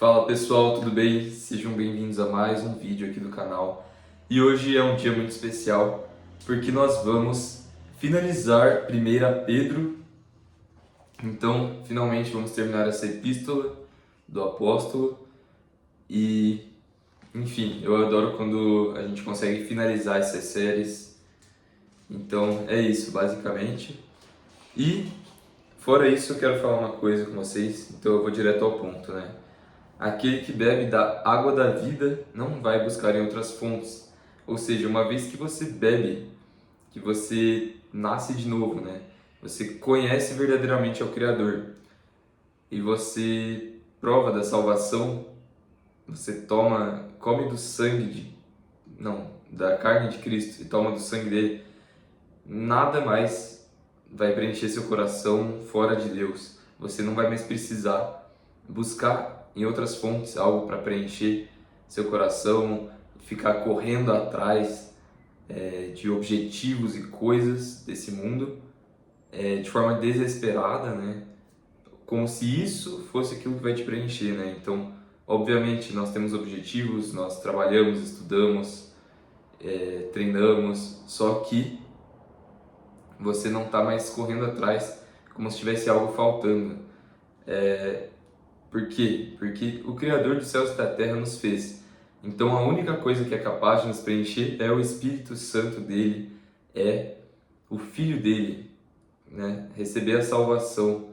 Fala pessoal, tudo bem? Sejam bem-vindos a mais um vídeo aqui do canal. E hoje é um dia muito especial porque nós vamos finalizar 1 Pedro. Então, finalmente vamos terminar essa epístola do apóstolo e, enfim, eu adoro quando a gente consegue finalizar essas séries. Então, é isso, basicamente. E, fora isso, eu quero falar uma coisa com vocês, então eu vou direto ao ponto, né? Aquele que bebe da água da vida não vai buscar em outras fontes. Ou seja, uma vez que você bebe, que você nasce de novo, né? Você conhece verdadeiramente ao Criador e você prova da salvação, você come do sangue da carne de Cristo e toma do sangue dele, nada mais vai preencher seu coração fora de Deus. Você não vai mais precisar buscar em outras fontes algo para preencher seu coração, ficar correndo atrás de objetivos e coisas desse mundo de forma desesperada, né? Como se isso fosse aquilo que vai te preencher, né? Então, obviamente, nós temos objetivos, nós trabalhamos, estudamos, treinamos, só que você não está mais correndo atrás como se tivesse algo faltando. Por quê? Porque o Criador dos céus e da terra nos fez. Então a única coisa que é capaz de nos preencher é o Espírito Santo dele, é o Filho dele, né? Receber a salvação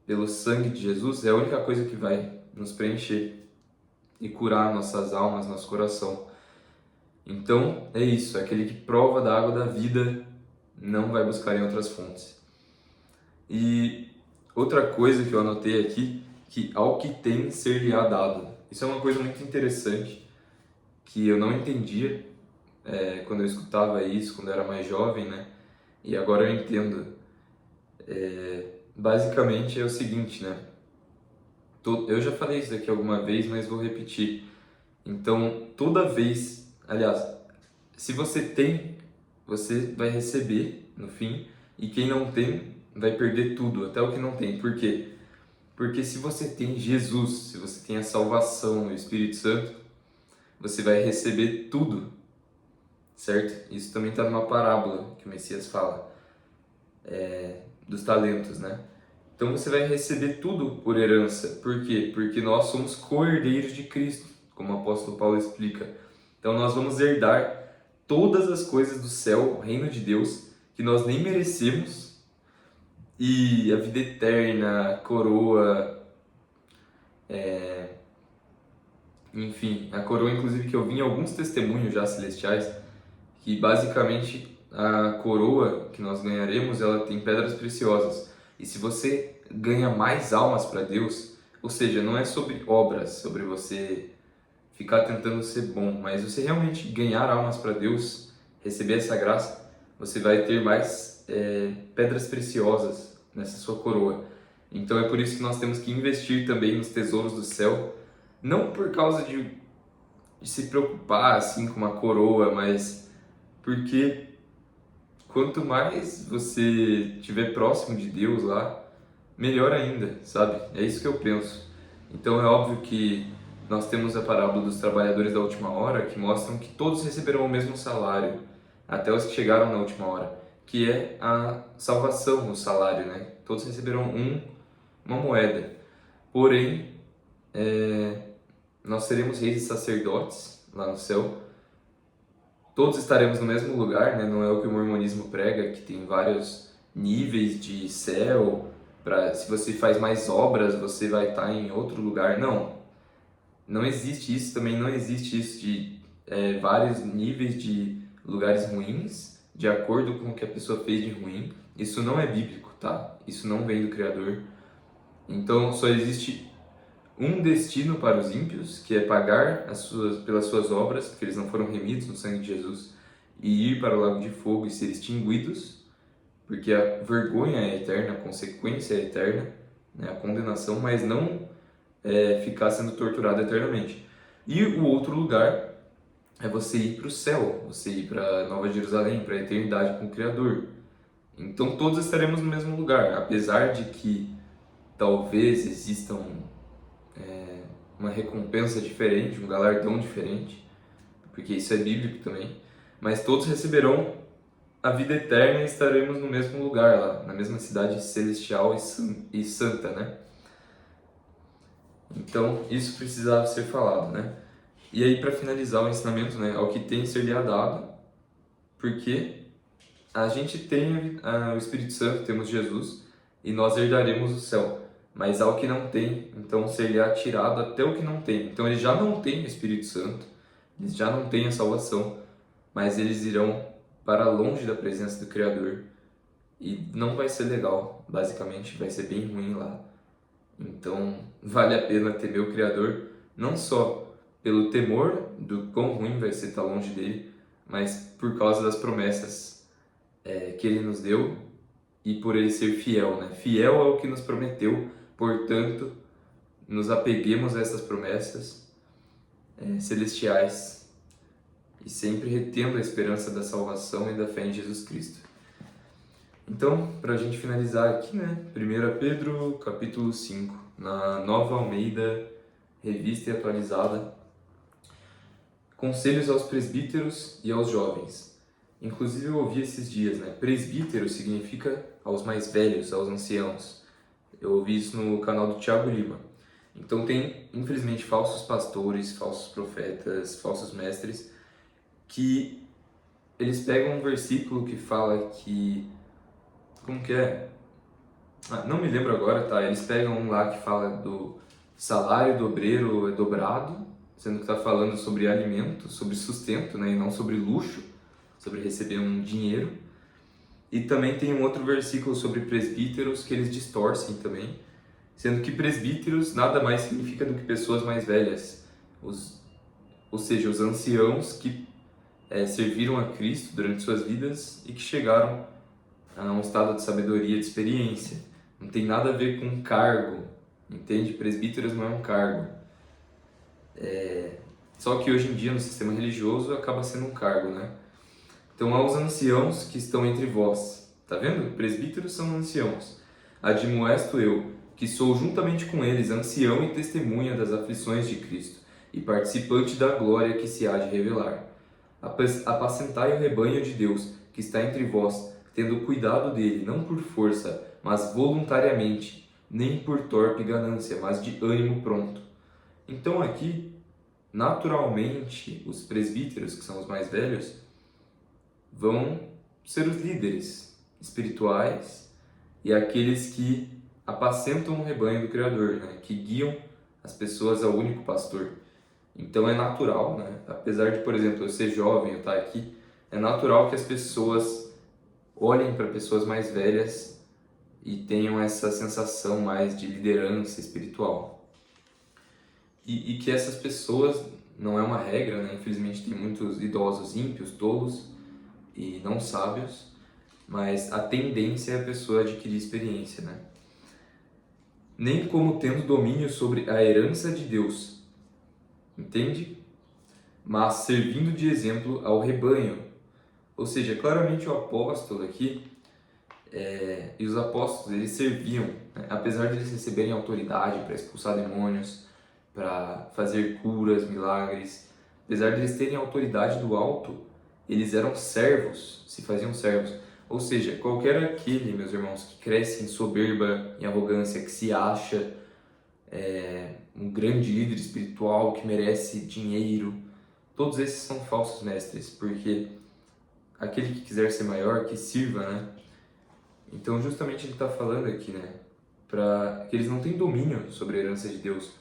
pelo sangue de Jesus é a única coisa que vai nos preencher e curar nossas almas, nosso coração. Então é isso, aquele que prova da água da vida não vai buscar em outras fontes. E outra coisa que eu anotei aqui, que ao que tem ser-lhe-á dado. Isso é uma coisa muito interessante, que eu não entendia quando eu escutava isso, quando eu era mais jovem, né? E agora eu entendo. Basicamente é o seguinte, né? Eu já falei isso aqui alguma vez, mas vou repetir. Então, toda vez, aliás, se você tem, você vai receber no fim, e quem não tem vai perder tudo, até o que não tem. Por quê? Porque se você tem Jesus, se você tem a salvação no Espírito Santo, você vai receber tudo, certo? Isso também está numa parábola que o Messias fala, dos talentos, né? Então você vai receber tudo por herança. Por quê? Porque nós somos co-herdeiros de Cristo, como o apóstolo Paulo explica. Então nós vamos herdar todas as coisas do céu, o reino de Deus, que nós nem merecemos, e a vida eterna, a coroa, enfim, a coroa inclusive que eu vi em alguns testemunhos já celestiais, que basicamente a coroa que nós ganharemos, ela tem pedras preciosas. E se você ganha mais almas para Deus, ou seja, não é sobre obras, sobre você ficar tentando ser bom, mas você realmente ganhar almas para Deus, receber essa graça, você vai ter mais pedras preciosas nessa sua coroa. Então é por isso que nós temos que investir também nos tesouros do céu, não por causa de se preocupar assim com uma coroa, mas porque quanto mais você estiver próximo de Deus lá, melhor ainda, sabe? É isso que eu penso. Então é óbvio que nós temos a parábola dos trabalhadores da última hora, que mostram que todos receberão o mesmo salário, até os que chegaram na última hora, que é a salvação, o salário, né? Todos receberão uma moeda. Porém, nós seremos reis e sacerdotes lá no céu. Todos estaremos no mesmo lugar, né? Não é o que o mormonismo prega, que tem vários níveis de céu. Se você faz mais obras, você vai estar em outro lugar. Não existe isso. Também não existe isso de vários níveis de lugares ruins, de acordo com o que a pessoa fez de ruim. Isso não é bíblico, tá? Isso não vem do Criador. Então só existe um destino para os ímpios, que é pagar pelas suas obras, porque eles não foram remidos no sangue de Jesus, e ir para o lago de fogo e ser extinguidos, porque a vergonha é eterna, a consequência é eterna, né, a condenação, mas não ficar sendo torturado eternamente. E o outro lugar é você ir para o céu, você ir para Nova Jerusalém, para a eternidade com o Criador. Então todos estaremos no mesmo lugar, apesar de que talvez existam uma recompensa diferente, um galardão diferente, porque isso é bíblico também, mas todos receberão a vida eterna e estaremos no mesmo lugar lá, na mesma cidade celestial e santa, né? Então, isso precisava ser falado, né? E aí, para finalizar o ensinamento, né, ao que tem ser-lhe dado, porque a gente tem o Espírito Santo, temos Jesus, e nós herdaremos o céu. Mas ao que não tem, então ser-lhe tirado até o que não tem. Então eles já não têm o Espírito Santo, eles já não têm a salvação, mas eles irão para longe da presença do Criador. E não vai ser legal, basicamente, vai ser bem ruim lá. Então vale a pena temer o Criador, não só pelo temor do quão ruim vai ser estar longe dele, mas por causa das promessas que ele nos deu e por ele ser fiel, né? Fiel ao que nos prometeu, portanto, nos apeguemos a essas promessas celestiais e sempre retendo a esperança da salvação e da fé em Jesus Cristo. Então, para a gente finalizar aqui, né? 1 Pedro, capítulo 5, na Nova Almeida, revista e atualizada. Conselhos aos presbíteros e aos jovens. Inclusive eu ouvi esses dias, né? Presbítero significa aos mais velhos, aos anciãos. Eu ouvi isso no canal do Thiago Lima. Então tem, infelizmente, falsos pastores, falsos profetas, falsos mestres, que eles pegam um versículo que fala que... Como que é? Não me lembro agora, tá? Eles pegam um lá que fala do salário do obreiro é dobrado, sendo que está falando sobre alimento, sobre sustento, né? E não sobre luxo, sobre receber um dinheiro. E também tem um outro versículo sobre presbíteros que eles distorcem também, sendo que presbíteros nada mais significa do que pessoas mais velhas, ou seja, os anciãos que serviram a Cristo durante suas vidas e que chegaram a um estado de sabedoria, de experiência. Não tem nada a ver com cargo, entende? Presbíteros não é um cargo. Só que hoje em dia no sistema religioso acaba sendo um cargo, né? Então aos anciãos que estão entre vós, tá vendo? Presbíteros são anciãos. Admoesto eu, que sou juntamente com eles ancião e testemunha das aflições de Cristo, e participante da glória que se há de revelar. Apacentai o rebanho de Deus, que está entre vós, tendo cuidado dele, não por força, mas voluntariamente, nem por torpe ganância, mas de ânimo pronto. Então aqui, naturalmente, os presbíteros, que são os mais velhos, vão ser os líderes espirituais e aqueles que apacentam o rebanho do Criador, né? Que guiam as pessoas ao único pastor. Então é natural, né? Apesar de, por exemplo, eu ser jovem, eu estar aqui, é natural que as pessoas olhem para pessoas mais velhas e tenham essa sensação mais de liderança espiritual. E que essas pessoas, não é uma regra, né? Infelizmente tem muitos idosos ímpios, tolos e não sábios, mas a tendência é a pessoa adquirir experiência, né? Nem como tendo domínio sobre a herança de Deus, entende? Mas servindo de exemplo ao rebanho. Ou seja, claramente o apóstolo aqui, e os apóstolos, eles serviam, né? Apesar de eles receberem autoridade para expulsar demônios, para fazer curas, milagres, apesar de eles terem autoridade do alto, eles eram servos, se faziam servos. Ou seja, qualquer aquele, meus irmãos, que cresce em soberba, em arrogância, que se acha um grande líder espiritual, que merece dinheiro, todos esses são falsos mestres, porque aquele que quiser ser maior, que sirva, né? Então, justamente ele está falando aqui, né? Para que eles não têm domínio sobre a herança de Deus.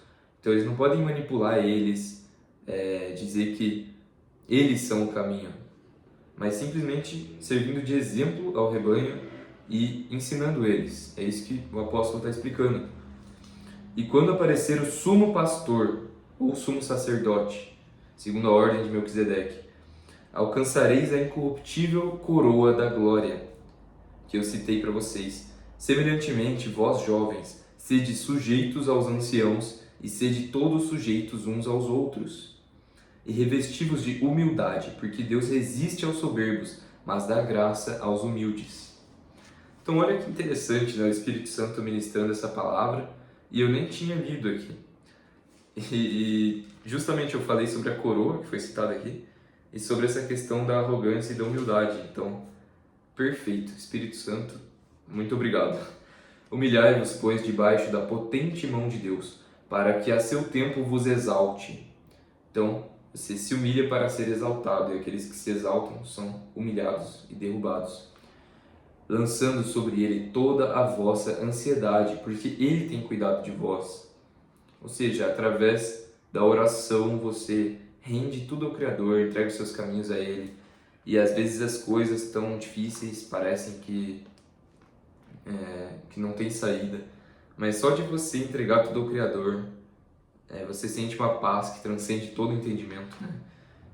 Então, eles não podem manipular eles, dizer que eles são o caminho, mas simplesmente servindo de exemplo ao rebanho e ensinando eles. É isso que o apóstolo está explicando. E quando aparecer o sumo pastor ou sumo sacerdote, segundo a ordem de Melquisedeque, alcançareis a incorruptível coroa da glória, que eu citei para vocês. Semelhantemente, vós jovens, sede sujeitos aos anciãos e sede todos sujeitos uns aos outros. E revestivos de humildade, porque Deus resiste aos soberbos, mas dá graça aos humildes. Então olha que interessante, né? O Espírito Santo ministrando essa palavra, e eu nem tinha lido aqui. E justamente eu falei sobre a coroa, que foi citada aqui, e sobre essa questão da arrogância e da humildade. Então, perfeito, Espírito Santo, muito obrigado. Humilhai-vos, pois, debaixo da potente mão de Deus, para que a seu tempo vos exalte. Então, você se humilha para ser exaltado, e aqueles que se exaltam são humilhados e derrubados, lançando sobre ele toda a vossa ansiedade, porque ele tem cuidado de vós. Ou seja, através da oração você rende tudo ao Criador, entrega os seus caminhos a Ele. E às vezes as coisas tão difíceis parecem que não tem saída. Mas só de você entregar tudo ao Criador, você sente uma paz que transcende todo entendimento, né?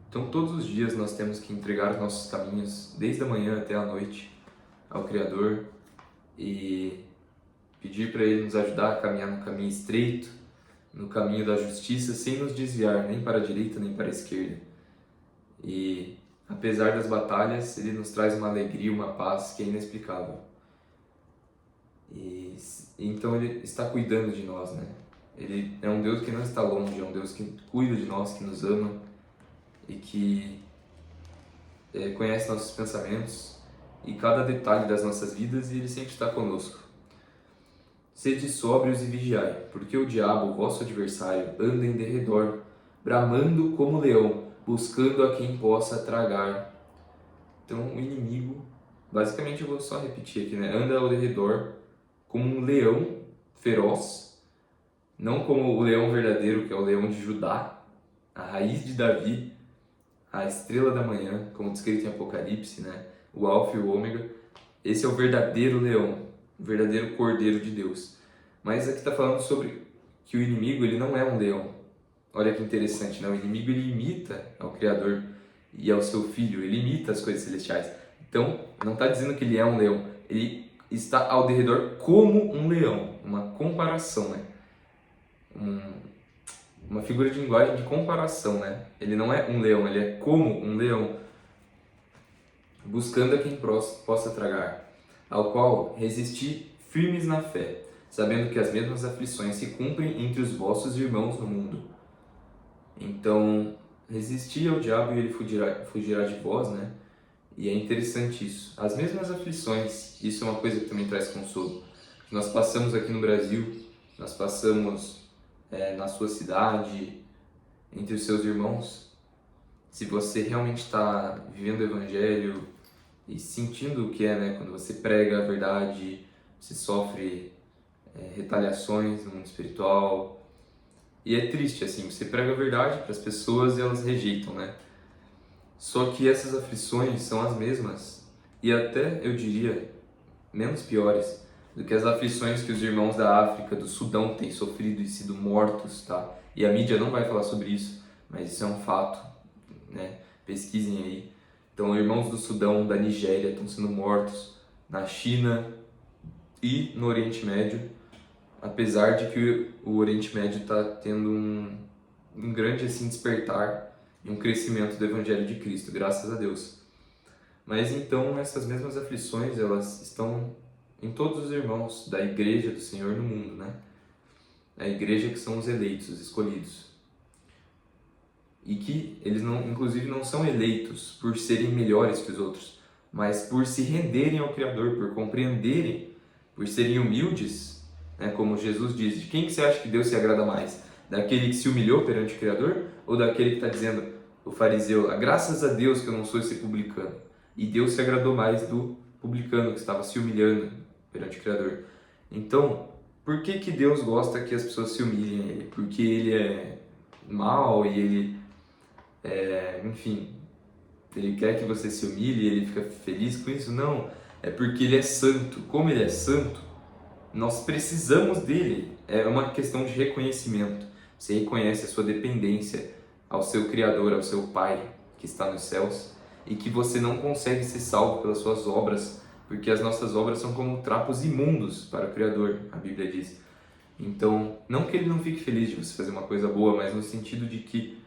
Então todos os dias nós temos que entregar os nossos caminhos, desde a manhã até a noite, ao Criador e pedir para Ele nos ajudar a caminhar no caminho estreito, no caminho da justiça, sem nos desviar nem para a direita nem para a esquerda. E apesar das batalhas, Ele nos traz uma alegria, uma paz que é inexplicável. E então Ele está cuidando de nós, né? Ele é um Deus que não está longe, é um Deus que cuida de nós, que nos ama e que conhece nossos pensamentos e cada detalhe das nossas vidas, e Ele sempre está conosco. Sede sóbrios e vigiai, porque o diabo, vosso adversário, anda em derredor, bramando como leão, buscando a quem possa tragar. Então, o inimigo, basicamente eu vou só repetir aqui, né? Anda ao derredor como um leão feroz, não como o leão verdadeiro, que é o leão de Judá, a raiz de Davi, a estrela da manhã, como descrito em Apocalipse, né? O alfa e o ômega. Esse é o verdadeiro leão, o verdadeiro cordeiro de Deus. Mas aqui está falando sobre que o inimigo ele não é um leão. Olha que interessante, né? O inimigo ele imita ao Criador e ao seu Filho, ele imita as coisas celestiais. Então, não está dizendo que ele é um leão, ele está ao derredor como um leão, uma comparação, né? Uma figura de linguagem de comparação, né? Ele não é um leão, ele é como um leão, buscando a quem possa tragar, ao qual resisti firmes na fé, sabendo que as mesmas aflições se cumprem entre os vossos irmãos no mundo. Então, resisti ao diabo e ele fugirá de vós, né? E é interessante isso. As mesmas aflições, isso é uma coisa que também traz consolo. Nós passamos aqui no Brasil, nós passamos na sua cidade, entre os seus irmãos. Se você realmente está vivendo o Evangelho e sentindo o que é, né? Quando você prega a verdade, você sofre retaliações no mundo espiritual. E é triste, assim, você prega a verdade para as pessoas e elas rejeitam, né? Só que essas aflições são as mesmas e até, eu diria, menos piores do que as aflições que os irmãos da África, do Sudão têm sofrido e sido mortos, tá? E a mídia não vai falar sobre isso, mas isso é um fato, né? Pesquisem aí. Então, irmãos do Sudão, da Nigéria estão sendo mortos, na China e no Oriente Médio, apesar de que o Oriente Médio está tendo um grande assim, despertar e um crescimento do Evangelho de Cristo, graças a Deus. Mas então essas mesmas aflições, elas estão em todos os irmãos da Igreja do Senhor no mundo, né? A Igreja que são os eleitos, os escolhidos. E que eles inclusive não são eleitos por serem melhores que os outros, mas por se renderem ao Criador, por compreenderem, por serem humildes, né? Como Jesus diz, de quem que você acha que Deus se agrada mais? Daquele que se humilhou perante o Criador ou daquele que está dizendo, o fariseu, graças a Deus que eu não sou esse publicano? E Deus se agradou mais do publicano que estava se humilhando perante o Criador. Então, por que que Deus gosta que as pessoas se humilhem a Ele? Porque Ele é mau e Ele enfim, Ele quer que você se humilhe e Ele fica feliz com isso? Não, é porque Ele é santo. Como Ele é santo, nós precisamos dele. É uma questão de reconhecimento. Você reconhece a sua dependência ao seu Criador, ao seu Pai que está nos céus, e que você não consegue ser salvo pelas suas obras, porque as nossas obras são como trapos imundos para o Criador, a Bíblia diz. Então, não que Ele não fique feliz de você fazer uma coisa boa, mas no sentido de que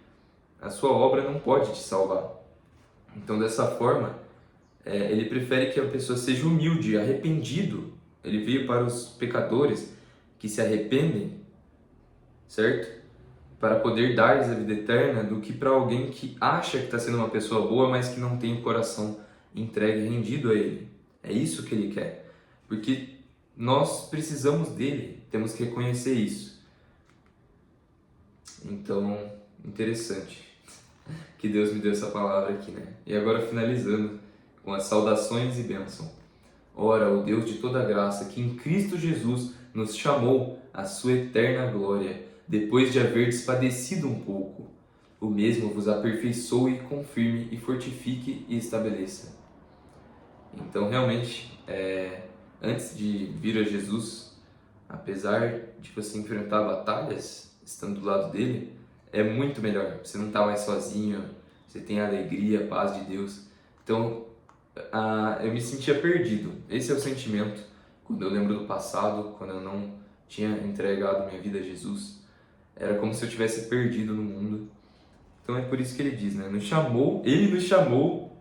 a sua obra não pode te salvar. Então, dessa forma, Ele prefere que a pessoa seja humilde, arrependido. Ele veio para os pecadores que se arrependem, certo? para poder dar-lhes a vida eterna do que para alguém que acha que está sendo uma pessoa boa, mas que não tem o coração entregue e rendido a Ele. É isso que Ele quer, porque nós precisamos dele, temos que reconhecer isso. Então, interessante que Deus me deu essa palavra aqui, né? E agora finalizando com as saudações e bênção. Ora, o Deus de toda graça, que em Cristo Jesus nos chamou à sua eterna glória, depois de haverdes padecido um pouco, o mesmo vos aperfeiçoe, confirme e fortifique e estabeleça. Então, realmente, antes de vir a Jesus, apesar de você enfrentar batalhas estando do lado dele, é muito melhor. Você não está mais sozinho, você tem a alegria, a paz de Deus. Então, eu me sentia perdido. Esse é o sentimento quando eu lembro do passado, quando eu não tinha entregado minha vida a Jesus. Era como se eu tivesse perdido no mundo. Então é por isso que ele diz, né? Ele nos chamou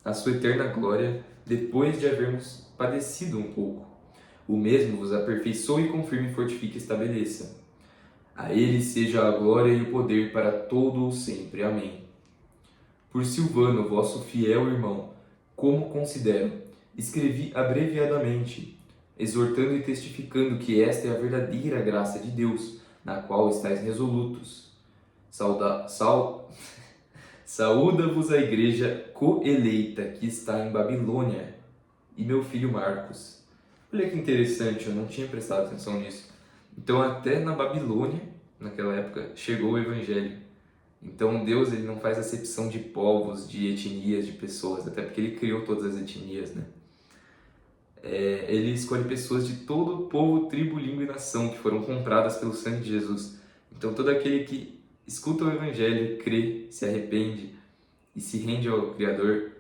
à sua eterna glória depois de havermos padecido um pouco. O mesmo vos aperfeiçoe, confirme, fortifique e estabeleça. A ele seja a glória e o poder para todo o sempre. Amém. Por Silvano, vosso fiel irmão, como considero, escrevi abreviadamente, exortando e testificando que esta é a verdadeira graça de Deus, na qual estáis resolutos. Saúda-vos a igreja coeleita que está em Babilônia e meu filho Marcos. Olha que interessante, eu não tinha prestado atenção nisso. Então até na Babilônia, naquela época, chegou o Evangelho. Então Deus ele não faz acepção de povos, de etnias, de pessoas, até porque ele criou todas as etnias, né? Ele escolhe pessoas de todo povo, tribo, língua e nação que foram compradas pelo sangue de Jesus. Então todo aquele que escuta o Evangelho, crê, se arrepende e se rende ao Criador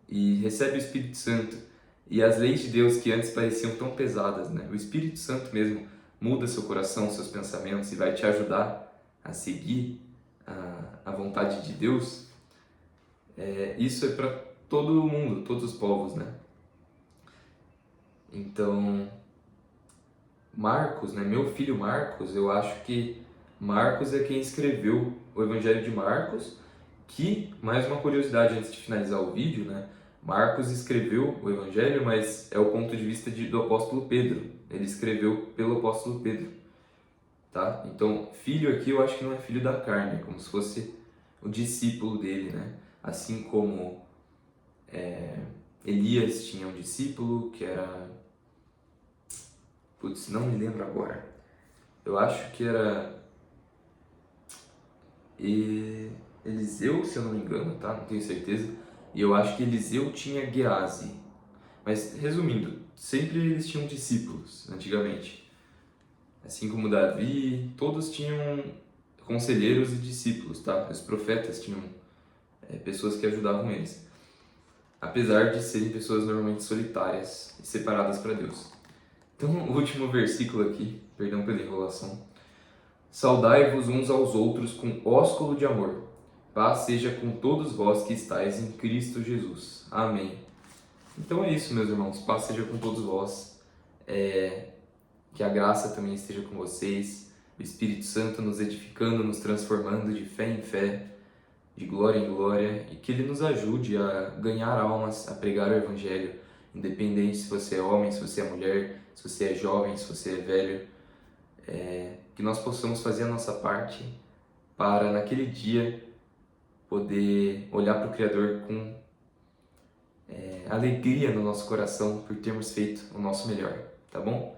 e recebe o Espírito Santo e as leis de Deus que antes pareciam tão pesadas, né? O Espírito Santo mesmo muda seu coração, seus pensamentos e vai te ajudar a seguir a vontade de Deus. Isso é para todo mundo, todos os povos, né? Então, Marcos, né? Meu filho Marcos, eu acho que Marcos é quem escreveu o Evangelho de Marcos, que, mais uma curiosidade antes de finalizar o vídeo, né? Marcos escreveu o Evangelho, mas é o ponto de vista do apóstolo Pedro. Ele escreveu pelo apóstolo Pedro, tá? Então, filho aqui eu acho que não é filho da carne, é como se fosse o discípulo dele, né? Assim como Elias tinha um discípulo que era... Putz, não me lembro agora. Eu acho que era Eliseu, se eu não me engano, tá? Não tenho certeza. E eu acho que Eliseu tinha Geazi. Mas, resumindo, sempre eles tinham discípulos, antigamente. Assim como Davi, todos tinham conselheiros e discípulos, tá? Os profetas tinham pessoas que ajudavam eles. Apesar de serem pessoas normalmente solitárias e separadas para Deus. Então, o último versículo aqui, perdão pela enrolação. Saudai-vos uns aos outros com ósculo de amor. Paz seja com todos vós que estáis em Cristo Jesus. Amém. Então é isso, meus irmãos. Paz seja com todos vós. Que a graça também esteja com vocês. O Espírito Santo nos edificando, nos transformando de fé em fé, de glória em glória. E que Ele nos ajude a ganhar almas, a pregar o Evangelho. Independente se você é homem, se você é mulher, se você é jovem, se você é velho. Que nós possamos fazer a nossa parte para, naquele dia, poder olhar para o Criador com alegria no nosso coração por termos feito o nosso melhor, tá bom?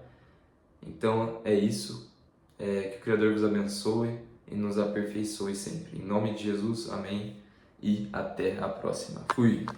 Então é isso, que o Criador vos abençoe e nos aperfeiçoe sempre. Em nome de Jesus, amém e até a próxima. Fui!